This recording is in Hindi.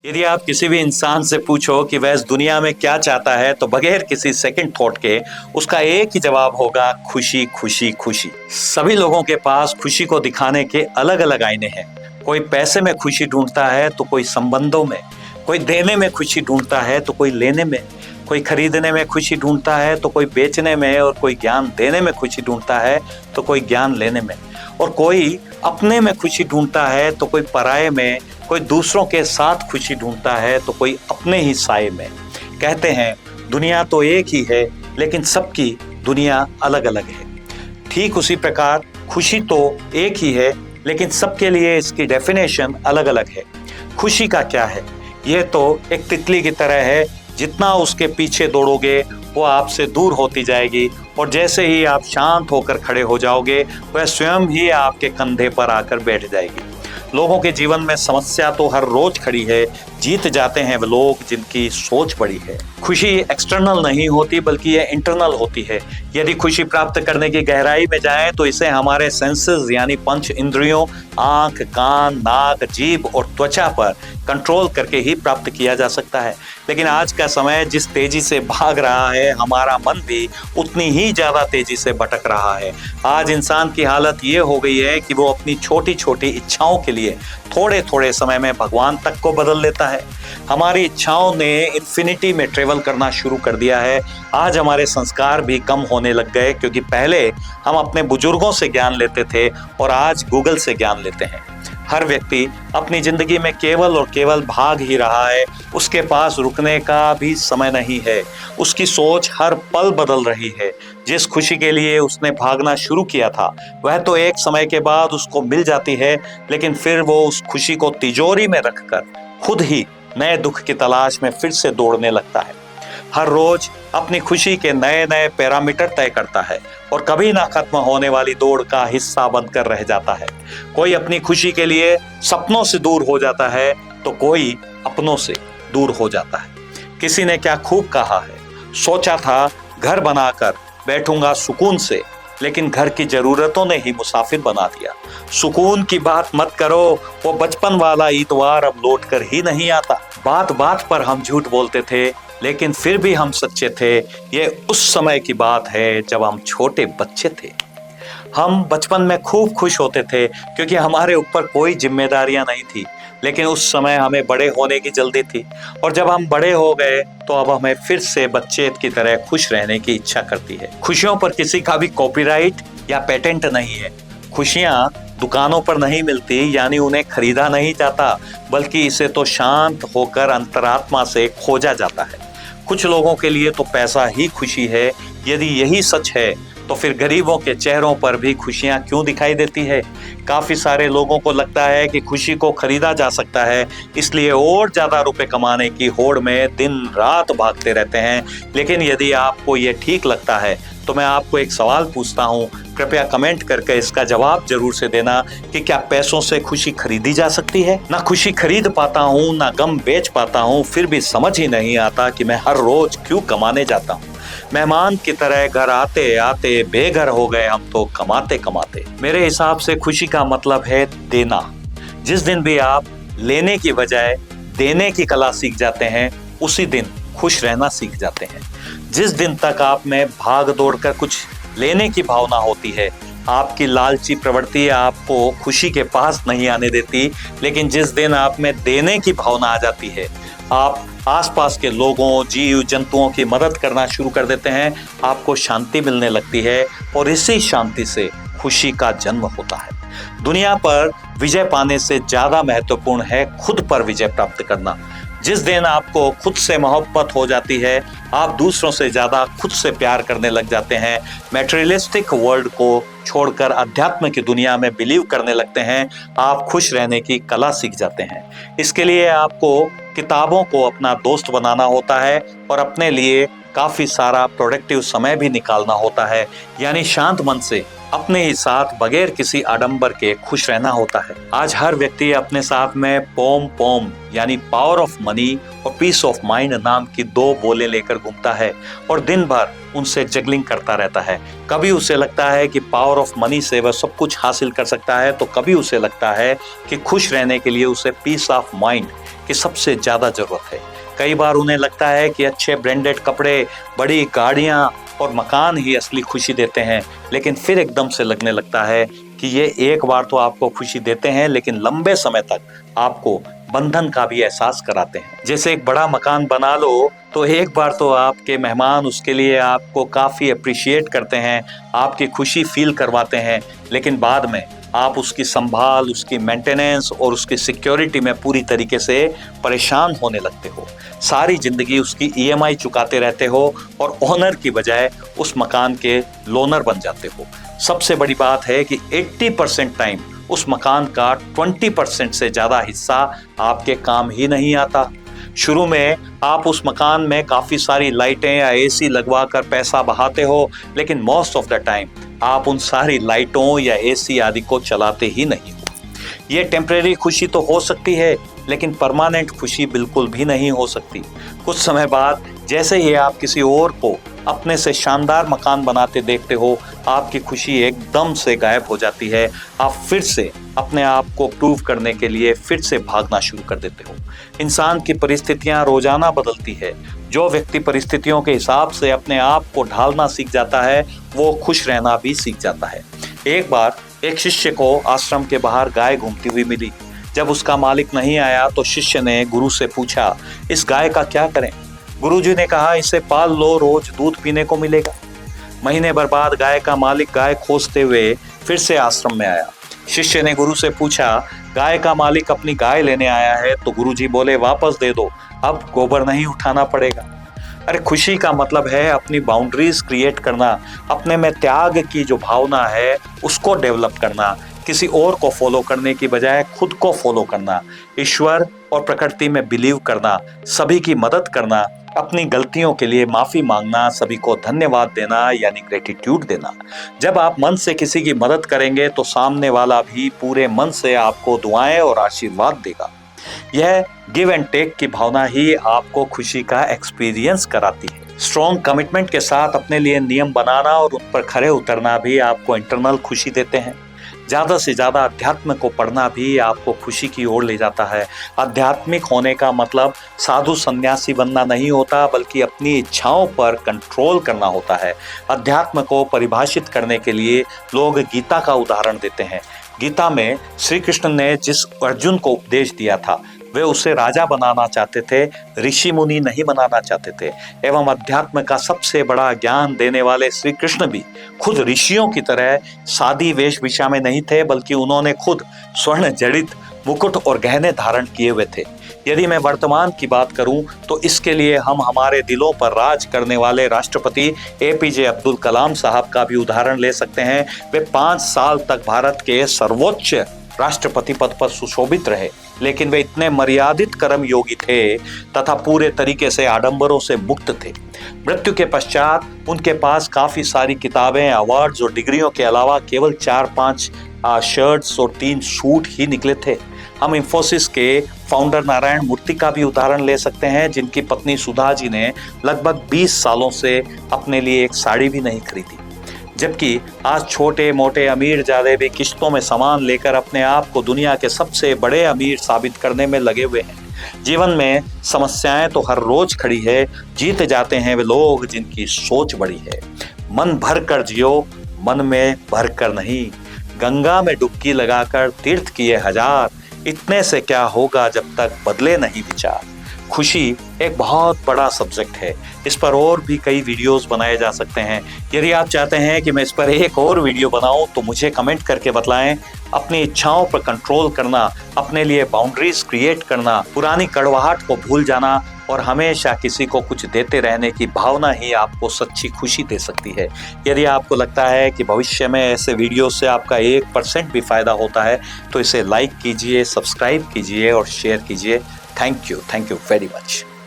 यदि आप किसी भी इंसान से पूछो कि वह इस दुनिया में क्या चाहता है तो बगैर किसी सेकंड थॉट के उसका एक ही जवाब होगा, खुशी खुशी खुशी। सभी लोगों के पास खुशी को दिखाने के अलग अलग आईने हैं। कोई पैसे में खुशी ढूंढता है तो कोई संबंधों में, कोई देने में खुशी ढूंढता है तो कोई लेने में, कोई खरीदने में खुशी ढूंढता है तो कोई बेचने में, और कोई ज्ञान देने में खुशी ढूंढता है तो कोई ज्ञान लेने में, और कोई अपने में खुशी ढूंढता है तो कोई पराये में, कोई दूसरों के साथ खुशी ढूंढता है तो कोई अपने ही साए में। कहते हैं दुनिया तो एक ही है लेकिन सबकी दुनिया अलग अलग है। ठीक उसी प्रकार खुशी तो एक ही है लेकिन सबके लिए इसकी डेफिनेशन अलग अलग है। खुशी का क्या है? यह तो एक तितली की तरह है, जितना उसके पीछे दौड़ोगे वो आपसे दूर होती जाएगी, और जैसे ही आप शांत होकर खड़े हो जाओगे वह स्वयं ही आपके कंधे पर आकर बैठ जाएगी। लोगों के जीवन में समस्या तो हर रोज खड़ी है, जीत जाते हैं वे लोग जिनकी सोच बड़ी है। खुशी एक्सटर्नल नहीं होती बल्कि ये इंटरनल होती है। यदि खुशी प्राप्त करने की गहराई में जाएं तो इसे हमारे सेंसेस यानी पंच इंद्रियों, आंख, कान, नाक, जीभ और त्वचा पर कंट्रोल करके ही प्राप्त किया जा सकता है। लेकिन आज का समय जिस तेजी से भाग रहा है, हमारा मन भी उतनी ही ज्यादा तेजी से भटक रहा है। आज इंसान की हालत ये हो गई है कि वो अपनी छोटी छोटी इच्छाओं के लिए थोड़े थोड़े समय में भगवान तक को बदल लेता है। हमारी इच्छाओं ने इन्फिनिटी में ट्रेवल करना शुरू कर दिया है। आज हमारे संस्कार भी कम होने लग गए, क्योंकि पहले हम अपने बुजुर्गों से ज्ञान लेते थे और आज गूगल से ज्ञान लेते हैं। हर व्यक्ति अपनी जिंदगी में केवल और केवल भाग ही रहा है। उसके पास रुकने का भी समय नहीं है। उसकी सोच हर पल बदल रही है। जिस खुशी के लिए उसने भागना शुरू किया था वह तो एक समय के बाद उसको मिल जाती है, लेकिन फिर वो उस खुशी को तिजोरी में रखकर खुद ही नए दुख की तलाश में फिर से दौड़ने लगता है। हर रोज अपनी खुशी के नए नए पैरामीटर तय करता है और कभी ना खत्म होने वाली दौड़ का हिस्सा बनकर रह जाता है। कोई अपनी खुशी के लिए सपनों से दूर हो जाता है तो कोई अपनों से दूर हो जाता है। किसी ने क्या खूब कहा है, सोचा था घर बनाकर बैठूंगा सुकून से, लेकिन घर की जरूरतों ने ही मुसाफिर बना दिया। सुकून की बात मत करो, वो बचपन वाला इतवार अब लौट कर ही नहीं आता। बात बात पर हम झूठ बोलते थे लेकिन फिर भी हम सच्चे थे। ये उस समय की बात है जब हम छोटे बच्चे थे। हम बचपन में खूब खुश होते थे क्योंकि हमारे ऊपर कोई जिम्मेदारियां नहीं थी, लेकिन उस समय हमें बड़े होने की जल्दी थी, और जब हम बड़े हो गए तो अब हमें फिर से बच्चे की तरह खुश रहने की इच्छा करती है। खुशियों पर किसी का भी कॉपीराइट या पेटेंट नहीं है। खुशियां दुकानों पर नहीं मिलती, यानी उन्हें खरीदा नहीं जाता, बल्कि इसे तो शांत होकर अंतरात्मा से खोजा जाता है। कुछ लोगों के लिए तो पैसा ही खुशी है। यदि यही सच है तो फिर गरीबों के चेहरों पर भी खुशियां क्यों दिखाई देती है? काफी सारे लोगों को लगता है कि खुशी को खरीदा जा सकता है, इसलिए और ज्यादा रुपए कमाने की होड़ में दिन रात भागते रहते हैं। लेकिन यदि आपको ये ठीक लगता है तो मैं आपको एक सवाल पूछता हूँ, कृपया कमेंट करके इसका जवाब जरूर से देना कि क्या पैसों से खुशी खरीदी जा सकती है? ना खुशी खरीद पाता हूँ ना गम बेच पाता हूँ, फिर भी समझ ही नहीं आता कि मैं हर रोज क्यों कमाने जाता हूँ। मेहमान की तरह घर आते आते बेघर हो गए हम तो कमाते कमाते। मेरे हिसाब से खुशी का मतलब है देना। जिस दिन भी आप लेने की बजाय देने की कला सीख जाते हैं, उसी दिन खुश रहना सीख जाते हैं। जिस दिन तक आप में भाग दौड़ कर कुछ लेने की भावना होती है, आपकी लालची प्रवृत्ति आपको खुशी के पास नहीं आने देती, लेकिन जिस दिन आप में देने की भावना आ जाती है, आप आसपास के लोगों, जीव जंतुओं की मदद करना शुरू कर देते हैं, आपको शांति मिलने लगती है, और इसी शांति से खुशी का जन्म होता है। दुनिया पर विजय पाने से ज्यादा महत्वपूर्ण है खुद पर विजय प्राप्त करना। जिस दिन आपको खुद से मोहब्बत हो जाती है, आप दूसरों से ज्यादा खुद से प्यार करने लग जाते हैं, मैटेरियलिस्टिक वर्ल्ड को छोड़कर अध्यात्म की दुनिया में बिलीव करने लगते हैं, आप खुश रहने की कला सीख जाते हैं। इसके लिए आपको किताबों को अपना दोस्त बनाना होता है और अपने लिए काफी सारा प्रोडक्टिव समय भी निकालना होता है, यानी शांत मन से अपने ही साथ बगैर किसी आडंबर के खुश रहना होता है। आज हर व्यक्ति अपने साथ में पोम पोम यानी पावर ऑफ मनी और पीस ऑफ माइंड नाम की दो बोले लेकर घूमता है और दिन भर उनसे जगलिंग करता रहता है। कभी उसे लगता है कि पावर ऑफ मनी से वह सब कुछ हासिल कर सकता है, तो कभी उसे लगता है कि खुश रहने के लिए उसे पीस ऑफ माइंड की सबसे ज़्यादा ज़रूरत है। कई बार उन्हें लगता है कि अच्छे ब्रांडेड कपड़े, बड़ी गाड़ियाँ और मकान ही असली खुशी देते हैं, लेकिन फिर एकदम से लगने लगता है कि ये एक बार तो आपको खुशी देते हैं, लेकिन लंबे समय तक आपको बंधन का भी एहसास कराते हैं। जैसे एक बड़ा मकान बना लो तो एक बार तो आपके मेहमान उसके लिए आपको काफ़ी अप्रिशिएट करते हैं, आपकी खुशी फील करवाते हैं, लेकिन बाद में आप उसकी संभाल, उसकी मेंटेनेंस और उसकी सिक्योरिटी में पूरी तरीके से परेशान होने लगते हो। सारी ज़िंदगी उसकी EMI चुकाते रहते हो और ओनर की बजाय उस मकान के लोनर बन जाते हो। सबसे बड़ी बात है कि 80% टाइम उस मकान का 20% से ज़्यादा हिस्सा आपके काम ही नहीं आता। शुरू में आप उस मकान में काफ़ी सारी लाइटें या AC लगवा कर पैसा बहाते हो, लेकिन मोस्ट ऑफ द टाइम आप उन सारी लाइटों या AC आदि को चलाते ही नहीं हो। ये टेम्परेरी खुशी तो हो सकती है, लेकिन परमानेंट खुशी बिल्कुल भी नहीं हो सकती। कुछ समय बाद जैसे ही आप किसी और को अपने से शानदार मकान बनाते देखते हो, आपकी खुशी एकदम से गायब हो जाती है। आप फिर से अपने आप को प्रूव करने के लिए फिर से भागना शुरू कर देते हो। इंसान की परिस्थितियां रोजाना बदलती है। जो व्यक्ति परिस्थितियों के हिसाब से अपने आप को ढालना सीख जाता है, वो खुश रहना भी सीख जाता है। एक बार एक शिष्य को आश्रम के बाहर गाय घूमती हुई मिली। जब उसका मालिक नहीं आया तो शिष्य ने गुरु से पूछा, इस गाय का क्या करें? गुरुजी ने कहा, इसे पाल लो, रोज दूध पीने को मिलेगा। महीने भर बाद गाय का मालिक गाय खोजते हुए फिर से आश्रम में आया। शिष्य ने गुरु से पूछा, गाय का मालिक अपनी गाय लेने आया है। तो गुरुजी बोले, वापस दे दो, अब गोबर नहीं उठाना पड़ेगा। अरे खुशी का मतलब है अपनी बाउंड्रीज क्रिएट करना, अपने में त्याग की जो भावना है उसको डेवलप करना, किसी और को फॉलो करने की बजाय खुद को फॉलो करना, ईश्वर और प्रकृति में बिलीव करना, सभी की मदद करना, अपनी गलतियों के लिए माफ़ी मांगना, सभी को धन्यवाद देना यानी ग्रेटिट्यूड देना। जब आप मन से किसी की मदद करेंगे तो सामने वाला भी पूरे मन से आपको दुआएं और आशीर्वाद देगा। यह गिव एंड टेक की भावना ही आपको खुशी का एक्सपीरियंस कराती है। स्ट्रॉन्ग कमिटमेंट के साथ अपने लिए नियम बनाना और उन पर खरे उतरना भी आपको इंटरनल खुशी देते हैं। ज़्यादा से ज़्यादा अध्यात्म को पढ़ना भी आपको खुशी की ओर ले जाता है। आध्यात्मिक होने का मतलब साधु सन्यासी बनना नहीं होता, बल्कि अपनी इच्छाओं पर कंट्रोल करना होता है। अध्यात्म को परिभाषित करने के लिए लोग गीता का उदाहरण देते हैं। गीता में श्री कृष्ण ने जिस अर्जुन को उपदेश दिया था, वे उसे राजा बनाना चाहते थे, ऋषि मुनि नहीं बनाना चाहते थे। एवं अध्यात्म का सबसे बड़ा ज्ञान देने वाले श्री कृष्ण भी खुद ऋषियों की तरह सादी वेशभूषा में नहीं थे, बल्कि उन्होंने खुद स्वर्ण जड़ित मुकुट और गहने धारण किए हुए थे। यदि मैं वर्तमान की बात करूं तो इसके लिए हम हमारे दिलों पर राज करने वाले राष्ट्रपति APJ अब्दुल कलाम साहब का भी उदाहरण ले सकते हैं। वे 5 साल तक भारत के सर्वोच्च राष्ट्रपति पद पर सुशोभित रहे, लेकिन वे इतने मर्यादित कर्मयोगी थे तथा पूरे तरीके से आडंबरों से मुक्त थे। मृत्यु के पश्चात उनके पास काफी सारी किताबें, अवार्ड्स और डिग्रियों के अलावा केवल 4-5 शर्ट्स और 3 सूट ही निकले थे। हम इंफोसिस के फाउंडर नारायण मूर्ति का भी उदाहरण ले सकते हैं, जिनकी पत्नी सुधा जी ने लगभग 20 सालों से अपने लिए एक साड़ी भी नहीं खरीदी। जबकि आज छोटे मोटे अमीर ज़्यादा भी किश्तों में सामान लेकर अपने आप को दुनिया के सबसे बड़े अमीर साबित करने में लगे हुए हैं। जीवन में समस्याएं तो हर रोज खड़ी है, जीत जाते हैं वे लोग जिनकी सोच बड़ी है। मन भर कर जियो, मन में भर कर नहीं। गंगा में डुबकी लगाकर तीर्थ किए हजार, इतने से क्या होगा जब तक बदले नहीं विचार। खुशी एक बहुत बड़ा सब्जेक्ट है, इस पर और भी कई वीडियोस बनाए जा सकते हैं। यदि आप चाहते हैं कि मैं इस पर एक और वीडियो बनाऊं तो मुझे कमेंट करके बतलाएं। अपनी इच्छाओं पर कंट्रोल करना, अपने लिए बाउंड्रीज क्रिएट करना, पुरानी कड़वाहट को भूल जाना और हमेशा किसी को कुछ देते रहने की भावना ही आपको सच्ची खुशी दे सकती है। यदि आपको लगता है कि भविष्य में ऐसे वीडियो से आपका 1% भी फायदा होता है तो इसे लाइक कीजिए, सब्सक्राइब कीजिए और शेयर कीजिए। Thank you very much.